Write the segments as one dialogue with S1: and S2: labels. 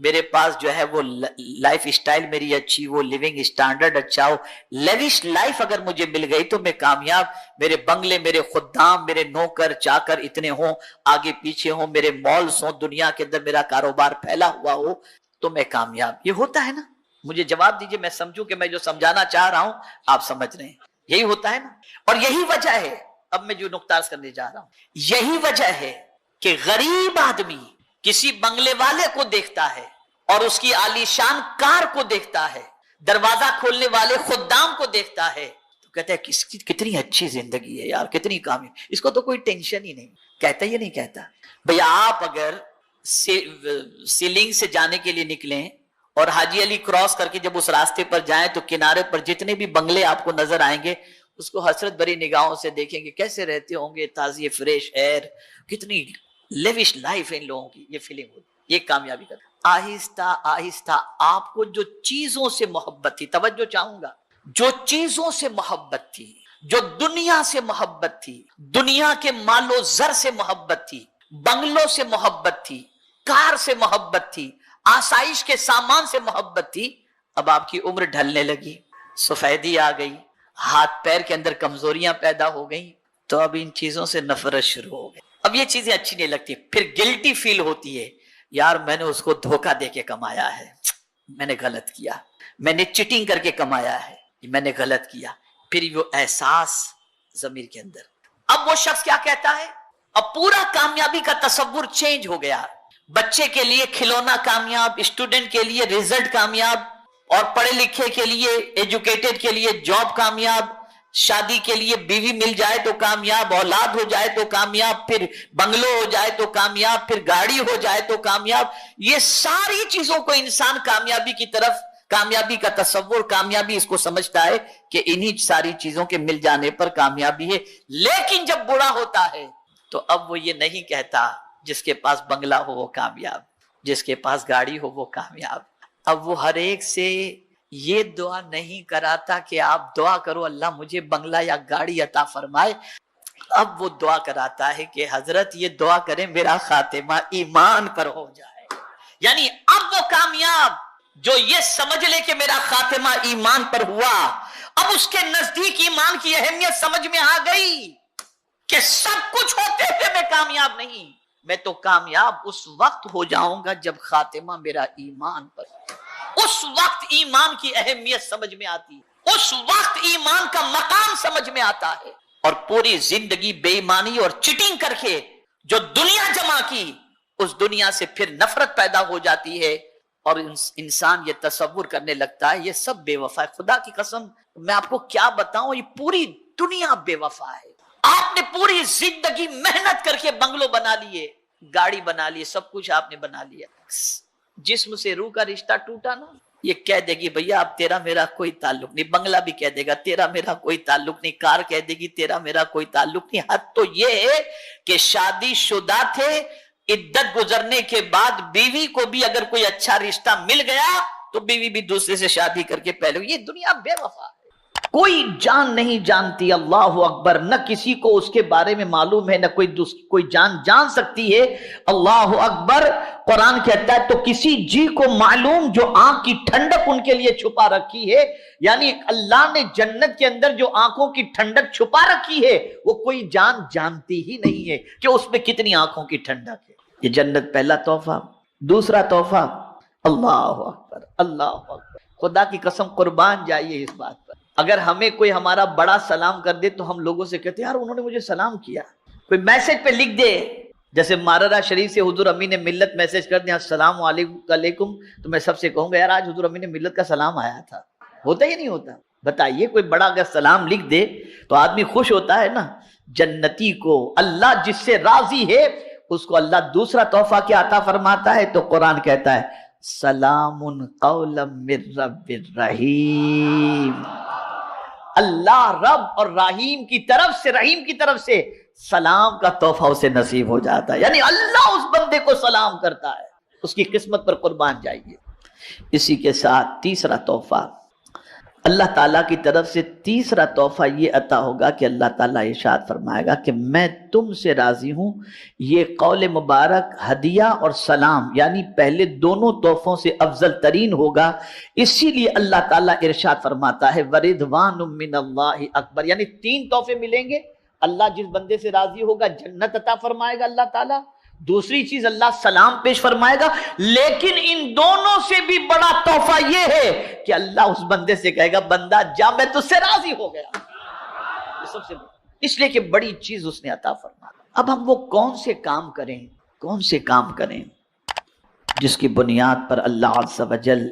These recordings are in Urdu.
S1: میرے پاس جو ہے وہ لائف اسٹائل میری اچھی، وہ لیونگ سٹینڈرڈ اچھا ہو، لیوش لائف اگر مجھے مل گئی تو میں کامیاب، میرے بنگلے، میرے خدام، میرے نوکر چاکر اتنے ہوں، آگے پیچھے ہوں، میرے مالز ہوں، دنیا کے اندر میرا کاروبار پھیلا ہوا ہو تو میں کامیاب. یہ ہوتا ہے نا؟ مجھے جواب دیجئے، میں سمجھوں کہ میں جو سمجھانا چاہ رہا ہوں آپ سمجھ رہے ہیں. یہی ہوتا ہے نا؟ اور یہی وجہ ہے، اب میں جو نقطہ عرض کرنے جا رہا ہوں، یہی وجہ ہے کہ غریب آدمی کسی بنگلے والے کو دیکھتا ہے اور اس کی عالی شان کار کو دیکھتا ہے، دروازہ کھولنے والے خدام کو دیکھتا ہے تو کہتا ہے کتنی اچھی زندگی ہے یار، کتنی کامیاب، اس کو تو کوئی ٹینشن ہی نہیں. کہتا یہ نہیں کہتا؟ بھئی آپ اگر سیلنگ سے جانے کے لیے نکلیں اور حاجی علی کراس کر کے جب اس راستے پر جائیں تو کنارے پر جتنے بھی بنگلے آپ کو نظر آئیں گے اس کو حسرت بھری نگاہوں سے دیکھیں گے، کیسے رہتے ہوں گے، تازی فریش ایئر، کتنی لیوش لائف ہے ان لوگوں کی. یہ فیلنگ ہوتی، یہ کامیابی کا. آہستہ آہستہ آپ کو جو چیزوں سے محبت تھی، توجہ چاہوں گا، جو چیزوں سے محبت تھی، جو دنیا سے محبت تھی، دنیا کے مال و زر سے محبت تھی، بنگلوں سے محبت تھی، کار سے محبت تھی، آسائش کے سامان سے محبت تھی، اب آپ کی عمر ڈھلنے لگی، سفیدی آ گئی، ہاتھ پیر کے اندر کمزوریاں پیدا ہو گئیں تو اب ان چیزوں سے نفرت شروع ہو گئی. اب یہ چیزیں اچھی نہیں لگتی، پھر گلٹی فیل ہوتی ہے، یار میں نے اس کو دھوکہ دے کے کمایا ہے، میں نے غلط کیا، میں نے چیٹنگ کر کے کمایا ہے، میں نے غلط کیا. پھر وہ احساس ضمیر کے اندر. اب وہ شخص کیا کہتا ہے؟ اب پورا کامیابی کا تصور چینج ہو گیا. بچے کے لیے کھلونا کامیاب، اسٹوڈنٹ کے لیے ریزلٹ کامیاب، اور پڑھے لکھے کے لیے، ایجوکیٹڈ کے لیے جاب کامیاب، شادی کے لیے بیوی مل جائے تو کامیاب، اولاد ہو جائے تو کامیاب، پھر بنگلو ہو جائے تو کامیاب، پھر گاڑی ہو جائے تو کامیاب. یہ ساری چیزوں کو انسان کامیابی کی طرف، کامیابی کا تصور، کامیابی اس کو سمجھتا ہے کہ انہی ساری چیزوں کے مل جانے پر کامیابی ہے. لیکن جب بڑا ہوتا ہے تو اب وہ یہ نہیں کہتا جس کے پاس بنگلہ ہو وہ کامیاب، جس کے پاس گاڑی ہو وہ کامیاب. اب وہ ہر ایک سے یہ دعا نہیں کراتا کہ آپ دعا کرو اللہ مجھے بنگلہ یا گاڑی عطا فرمائے. اب وہ دعا کراتا ہے کہ حضرت یہ دعا کریں میرا خاتمہ ایمان پر ہو جائے. یعنی اب وہ کامیاب جو یہ سمجھ لے کہ میرا خاتمہ ایمان پر ہوا، اب اس کے نزدیک ایمان کی اہمیت سمجھ میں آ گئی کہ سب کچھ ہوتے ہوئے میں کامیاب نہیں، میں تو کامیاب اس وقت ہو جاؤں گا جب خاتمہ میرا ایمان پر. اس وقت ایمان کی اہمیت سمجھ میں آتی ہے، اس وقت ایمان کا مقام سمجھ میں آتا ہے. اور پوری زندگی بے ایمانی اور چیٹنگ کر کے جو دنیا جمع کی، اس دنیا سے پھر نفرت پیدا ہو جاتی ہے اور انسان یہ تصور کرنے لگتا ہے یہ سب بے وفا ہے. خدا کی قسم میں آپ کو کیا بتاؤں، یہ پوری دنیا بے وفا ہے. آپ نے پوری زندگی محنت کر کے بنگلو بنا لیے، گاڑی بنا لی، سب کچھ آپ نے بنا لیا، جسم سے روح کا رشتہ ٹوٹا نا، یہ کہہ دے گی بھیا اب تیرا میرا کوئی تعلق نہیں. بنگلہ بھی کہہ دے گا تیرا میرا کوئی تعلق نہیں، کار کہہ دے گی تیرا میرا کوئی تعلق نہیں. حد تو یہ ہے کہ شادی شدہ تھے، عدت گزرنے کے بعد بیوی کو بھی اگر کوئی اچھا رشتہ مل گیا تو بیوی بھی دوسرے سے شادی کر کے پہلے. یہ دنیا بے وفا ہے، کوئی جان نہیں جانتی. اللہ اکبر. نہ کسی کو اس کے بارے میں معلوم ہے، نہ کوئی جان سکتی ہے. اللہ اکبر. قرآن کہتا ہے تو کسی جی کو معلوم جو آنکھ کی ٹھنڈک ان کے لیے چھپا رکھی ہے. یعنی اللہ نے جنت کے اندر جو آنکھوں کی ٹھنڈک چھپا رکھی ہے وہ کوئی جان جانتی ہی نہیں ہے کہ اس میں کتنی آنکھوں کی ٹھنڈک ہے. یہ جنت پہلا تحفہ. دوسرا تحفہ، اللہ اکبر اللہ اکبر. خدا کی قسم قربان جائیے اس بات پر. اگر ہمیں کوئی ہمارا بڑا سلام کر دے تو ہم لوگوں سے کہتے ہیں یار انہوں نے مجھے سلام کیا. کوئی میسج پہ لکھ دے، جیسے ماررہ شریف سے حضور امی نے ملت میسج کر دیا السلام علیکم، تو میں سب سے کہوں گا یار آج حضور امی نے ملت کا سلام آیا تھا. ہوتا ہی نہیں ہوتا؟ بتائیے کوئی بڑا اگر سلام لکھ دے تو آدمی خوش ہوتا ہے نا. جنتی کو اللہ جس سے راضی ہے اس کو اللہ دوسرا تحفہ کیا عطا فرماتا ہے؟ تو قرآن کہتا ہے سلام قولا من رب الرحیم. اللہ رب اور رحیم کی طرف سے سلام کا تحفہ اسے نصیب ہو جاتا ہے. یعنی اللہ اس بندے کو سلام کرتا ہے. اس کی قسمت پر قربان جائیے. اسی کے ساتھ تیسرا تحفہ اللہ تعالیٰ کی طرف سے تیسرا تحفہ یہ عطا ہوگا کہ اللہ تعالیٰ ارشاد فرمائے گا کہ میں تم سے راضی ہوں. یہ قول مبارک ہدیہ اور سلام یعنی پہلے دونوں تحفوں سے افضل ترین ہوگا. اسی لیے اللہ تعالیٰ ارشاد فرماتا ہے وَرِضْوَانٌ مِّنَ اللَّهِ اکبر، یعنی 3 تحفے ملیں گے. اللہ جس بندے سے راضی ہوگا جنت عطا فرمائے گا اللہ تعالیٰ. دوسری چیز اللہ سلام پیش فرمائے گا. لیکن ان دونوں سے بھی بڑا تحفہ یہ ہے کہ اللہ اس بندے سے کہے گا بندہ جا میں تجھ سے راضی ہو گیا. یہ سب سے اس لیے کہ بڑی چیز اس نے عطا فرمایا. اب ہم وہ کون سے کام کریں جس کی بنیاد پر اللہ عز و جل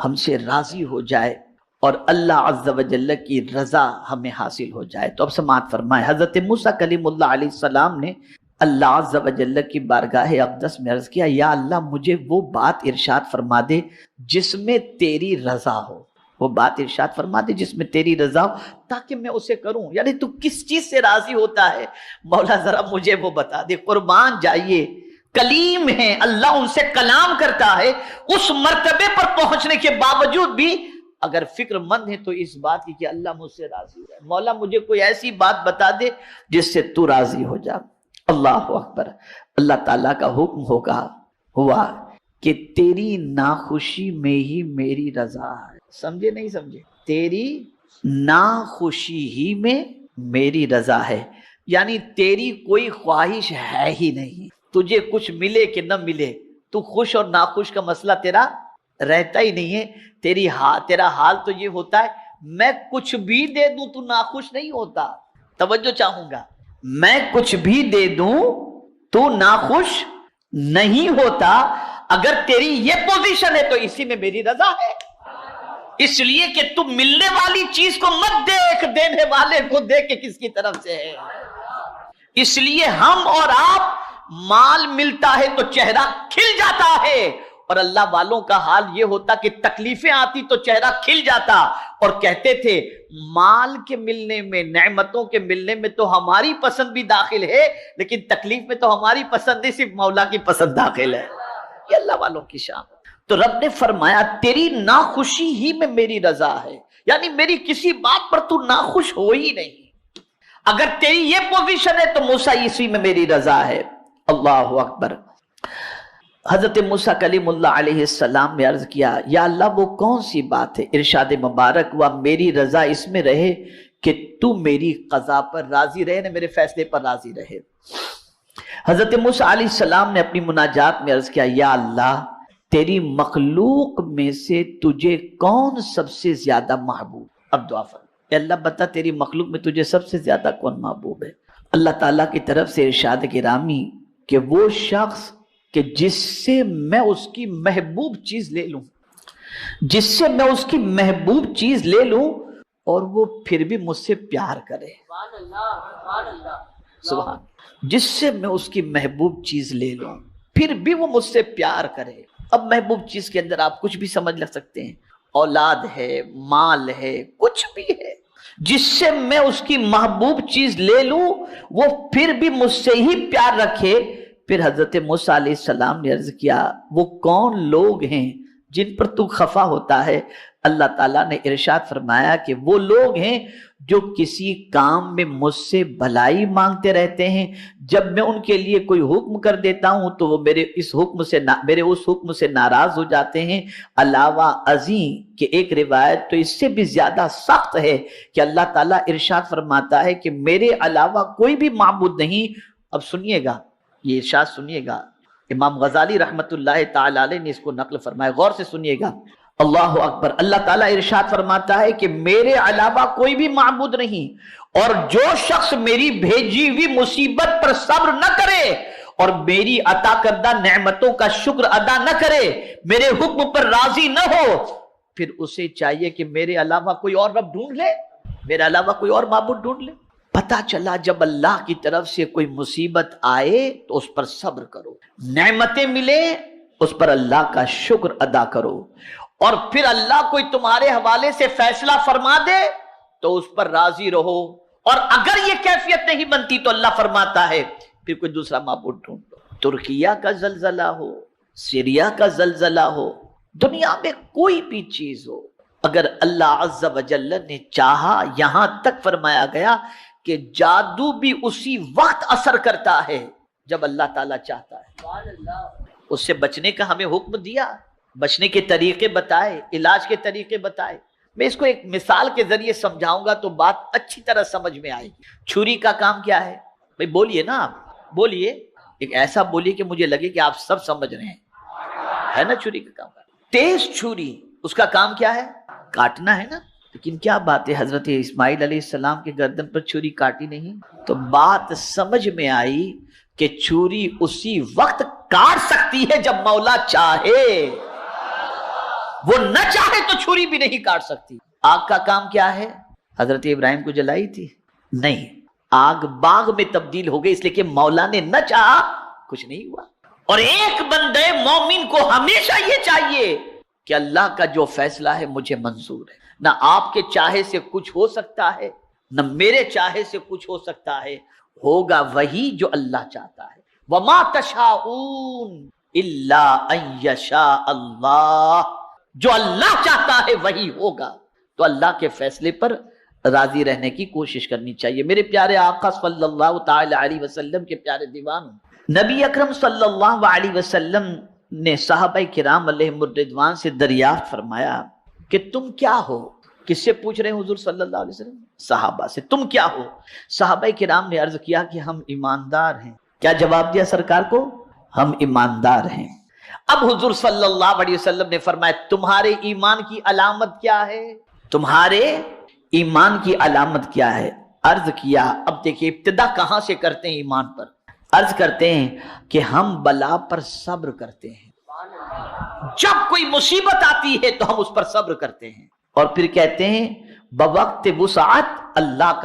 S1: ہم سے راضی ہو جائے اور اللہ عز و جل کی رضا ہمیں حاصل ہو جائے. تو اب سماعت فرمائے. حضرت موسیٰ کلیم اللہ علیہ السلام نے اللہ عز و جل کی بارگاہ اقدس میں عرض کیا یا اللہ مجھے وہ بات ارشاد فرما دے جس میں تیری رضا ہو. وہ بات ارشاد فرما دے جس میں تیری رضا ہو تاکہ میں اسے کروں. یعنی تو کس چیز سے راضی ہوتا ہے مولا ذرا مجھے وہ بتا دے. قربان جائیے کلیم ہیں، اللہ ان سے کلام کرتا ہے. اس مرتبے پر پہنچنے کے باوجود بھی اگر فکر مند ہے تو اس بات کی کہ اللہ مجھ سے راضی ہو جائے. مولا مجھے کوئی ایسی بات بتا دے جس سے تو راضی ہو جا. اللہ اکبر. اللہ تعالیٰ کا حکم ہوا کہ تیری ناخوشی میں ہی میری رضا ہے. سمجھے نہیں سمجھے؟ تیری ناخوشی ہی میں میری رضا ہے. یعنی تیری کوئی خواہش ہے ہی نہیں. تجھے کچھ ملے کہ نہ ملے تو خوش اور ناخوش کا مسئلہ تیرا رہتا ہی نہیں ہے. تیرا حال تو یہ ہوتا ہے میں کچھ بھی دے دوں تو ناخوش نہیں ہوتا. توجہ چاہوں گا. میں کچھ بھی دے دوں تو ناخوش نہیں ہوتا. اگر تیری یہ پوزیشن ہے تو اسی میں میری رضا ہے. اس لیے کہ تم ملنے والی چیز کو مت دیکھ، دینے والے کو دیکھ کے کس کی طرف سے ہے. اس لیے ہم اور آپ مال ملتا ہے تو چہرہ کھل جاتا ہے اور اللہ والوں کا حال یہ ہوتا کہ تکلیفیں آتی تو چہرہ کھل جاتا اور کہتے تھے مال کے ملنے میں، نعمتوں کے ملنے میں تو ہماری پسند بھی داخل ہے لیکن تکلیف میں تو ہماری پسند نہیں، صرف مولا کی پسند داخل ہے. یہ اللہ والوں کی شان. تو رب نے فرمایا تیری ناخوشی ہی میں میری رضا ہے. یعنی میری کسی بات پر تو ناخوش ہو ہی نہیں. اگر تیری یہ پوزیشن ہے تو موسیٰ اسی میں میری رضا ہے. اللہ اکبر. حضرت موسیٰ کلیم اللہ علیہ السلام نے عرض کیا یا اللہ وہ کون سی بات ہے؟ ارشاد مبارک ہوا میری رضا اس میں رہے کہ تو میری قضا پر راضی رہے، میرے فیصلے پر راضی رہے. حضرت موسیٰ علیہ السلام نے اپنی مناجات میں عرض کیا یا اللہ تیری مخلوق میں سے تجھے کون سب سے زیادہ محبوب؟ اب دعا فرما اے اللہ بتا تیری مخلوق میں تجھے سب سے زیادہ کون محبوب ہے؟ اللہ تعالیٰ کی طرف سے ارشاد گرامی کہ وہ شخص کہ جس سے میں اس کی محبوب چیز لے لوں، جس سے میں اس کی محبوب چیز لے لوں اور وہ پھر بھی مجھ سے پیار کرے. سبحان. جس سے میں اس کی محبوب چیز لے لوں پھر بھی وہ مجھ سے پیار کرے. اب محبوب چیز کے اندر آپ کچھ بھی سمجھ لگ سکتے ہیں، اولاد ہے، مال ہے، کچھ بھی ہے. جس سے میں اس کی محبوب چیز لے لوں وہ پھر بھی مجھ سے ہی پیار رکھے. پھر حضرت موسیٰ علیہ السلام نے عرض کیا وہ کون لوگ ہیں جن پر تو خفا ہوتا ہے؟ اللہ تعالیٰ نے ارشاد فرمایا کہ وہ لوگ ہیں جو کسی کام میں مجھ سے بھلائی مانگتے رہتے ہیں. جب میں ان کے لیے کوئی حکم کر دیتا ہوں تو وہ میرے اس حکم سے ناراض ہو جاتے ہیں. علاوہ ازیں کہ ایک روایت تو اس سے بھی زیادہ سخت ہے کہ اللہ تعالیٰ ارشاد فرماتا ہے کہ میرے علاوہ کوئی بھی معبود نہیں. اب سنیے گا یہ ارشاد سنیے گا، امام غزالی رحمت اللہ تعالی علیہ نے اس کو نقل فرمایا، غور سے سنیے گا. اللہ اکبر. اللہ تعالیٰ ارشاد فرماتا ہے کہ میرے علاوہ کوئی بھی معبود نہیں اور جو شخص میری بھیجی ہوئی مصیبت پر صبر نہ کرے اور میری عطا کردہ نعمتوں کا شکر ادا نہ کرے، میرے حکم پر راضی نہ ہو، پھر اسے چاہیے کہ میرے علاوہ کوئی اور رب ڈھونڈ لے، میرے علاوہ کوئی اور معبود ڈھونڈ لے. پتہ چلا جب اللہ کی طرف سے کوئی مصیبت آئے تو اس پر صبر کرو، نعمتیں ملے اس پر اللہ کا شکر ادا کرو، اور پھر اللہ کوئی تمہارے حوالے سے فیصلہ فرما دے تو اس پر راضی رہو. اور اگر یہ کیفیت نہیں بنتی تو اللہ فرماتا ہے پھر کوئی دوسرا معبود ڈھونڈ لو. ترکیہ کا زلزلہ ہو، سیریا کا زلزلہ ہو، دنیا میں کوئی بھی چیز ہو، اگر اللہ عز و جل نے چاہا، یہاں تک فرمایا گیا کہ جادو بھی اسی وقت اثر کرتا ہے جب اللہ تعالیٰ چاہتا ہے۔ اس سے بچنے کا ہمیں حکم دیا، بچنے کے طریقے بتائے، علاج کے طریقے بتائے۔ میں اس کو ایک مثال کے ذریعے سمجھاؤں گا تو بات اچھی طرح سمجھ میں آئے گی۔ چھری کا کام کیا ہے؟ بھئی بولیے نا، آپ بولیے، ایک ایسا بولیے کہ مجھے لگے کہ آپ سب سمجھ رہے ہیں، ہے نا؟ چھری کا کام، تیز چھری، اس کا کام کیا ہے؟ کاٹنا ہے نا۔ لیکن کیا بات ہے، حضرت اسماعیل علیہ السلام کے گردن پر چھری کاٹی نہیں؟ تو بات سمجھ میں آئی کہ چھری اسی وقت کاٹ سکتی ہے جب مولا چاہے، وہ نہ چاہے تو چھری بھی نہیں کاٹ سکتی۔ آگ کا کام کیا ہے؟ حضرت ابراہیم کو جلائی تھی؟ نہیں، آگ باغ میں تبدیل ہو گئی، اس لیے کہ مولا نے نہ چاہا، کچھ نہیں ہوا۔ اور ایک بندے مومن کو ہمیشہ یہ چاہیے کہ اللہ کا جو فیصلہ ہے مجھے منظور ہے، نہ آپ کے چاہے سے کچھ ہو سکتا ہے، نہ میرے چاہے سے کچھ ہو سکتا ہے، ہوگا وہی جو اللہ چاہتا ہے۔ وَمَا تَشَاءُونَ إِلَّا أَن يَشَاءَ اللَّهُ، جو اللہ چاہتا ہے وہی ہوگا۔ تو اللہ کے فیصلے پر راضی رہنے کی کوشش کرنی چاہیے۔ میرے پیارے آقا صلی اللہ تعالی علیہ وسلم کے پیارے دیوان، نبی اکرم صلی اللہ علیہ وسلم نے صحابہ کرام علیہم الرضوان سے دریافت فرمایا کہ تم کیا ہو؟ کس سے پوچھ رہے ہیں حضور صلی اللہ علیہ وسلم؟ صحابہ سے۔ تم کیا ہو؟ صحابہ کرام نے عرض کیا کہ ہم ایماندار ہیں۔ کیا جواب دیا سرکار کو؟ ہم ایماندار ہیں۔ اب حضور صلی اللہ علیہ وسلم نے فرمایا تمہارے ایمان کی علامت کیا ہے؟ تمہارے ایمان کی علامت کیا ہے؟ عرض کیا، اب دیکھیں ابتدا کہاں سے کرتے ہیں ایمان پر؟ عرض کرتے ہیں کہ ہم بلا پر صبر کرتے ہیں، جب کوئی مصیبت آتی ہے تو ہم اس پر صبر کرتے ہیں، اور پھر کہتے ہیں بوقت وسعت اللہ کا